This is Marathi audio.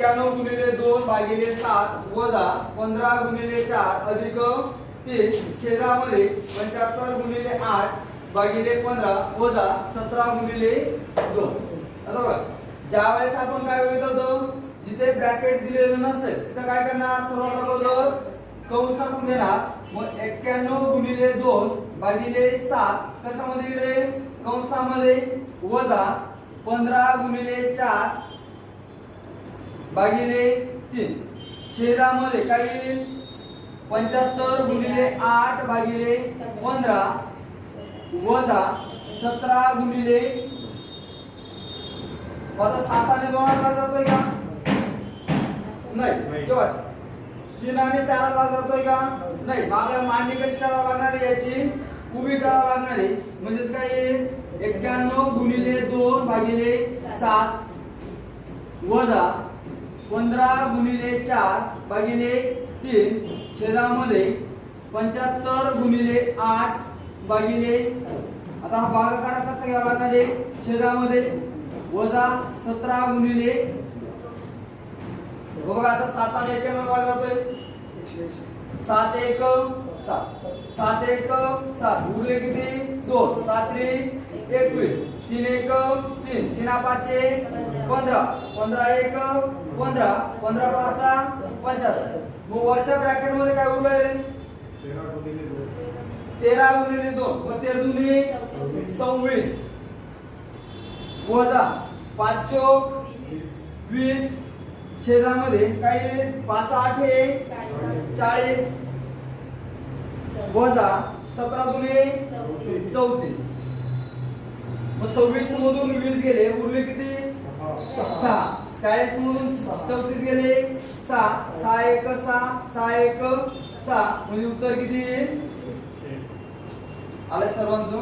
91 गुणिले 2 भागिले 7 वजा 15 गुणिले 4 अधिक 3 छेदामध्ये 75 गुणिले 8 भागिले 15 वजा 17 गुणिले 2. आता बघा ज्यावेळेस आपण काय बघितलं होतं जिथे ब्रॅकेट दिलेलं नसेल तिथे काय करणार सर्वात अगोदर कंस टाकून देणार. मग 91 गुणिले 2 भागिले 7 कशामध्ये इकडे कंसामध्ये वजा 15 गुणिले 4 भागिले 3 छेदामध्ये काय येईल 75 गुणिले 8 भागिले 15 वजा 17 गुणिले आता 7 आणि 2 ला जातोय का नाही केवळ 3 आणि 4 ला जातोय का नाही. मग आपल्याला मांडणी कशी करावी लागणार आहे याची उभी करावी लागणार आहे. म्हणजे काय येईल 91 गुणिले 2 भागिले 7 वजा 15 गुणिले 4 भागिले 3 छेदामध्ये 75 गुणिले 8 भागिले आता हा भागाकार कसा घ्यावा लागणार आहे छेदामध्ये वजा 17 गुणिले बघा आता 7 आणि 91 भाग जातोय 7 1 7 7 1 7 उरले किती 2 7 3 21 3 1 3 3 5 15 15 1 15 15 5 75. मग वरच्या ब्रॅकेट मध्ये काय उरलंय रे 13 गुणिले 2 मग 13 दुनी 26 वजा 5 चौक 20 छेदामध्ये काय 5 8 40 वजा 17 दुनी 34. मग 26 मधून 20 गेले उरले किती 6. 40 मधून 34 गेले 6 6 1 6 6 1 6 म्हणजे उत्तर किती आलं सर्वांचं.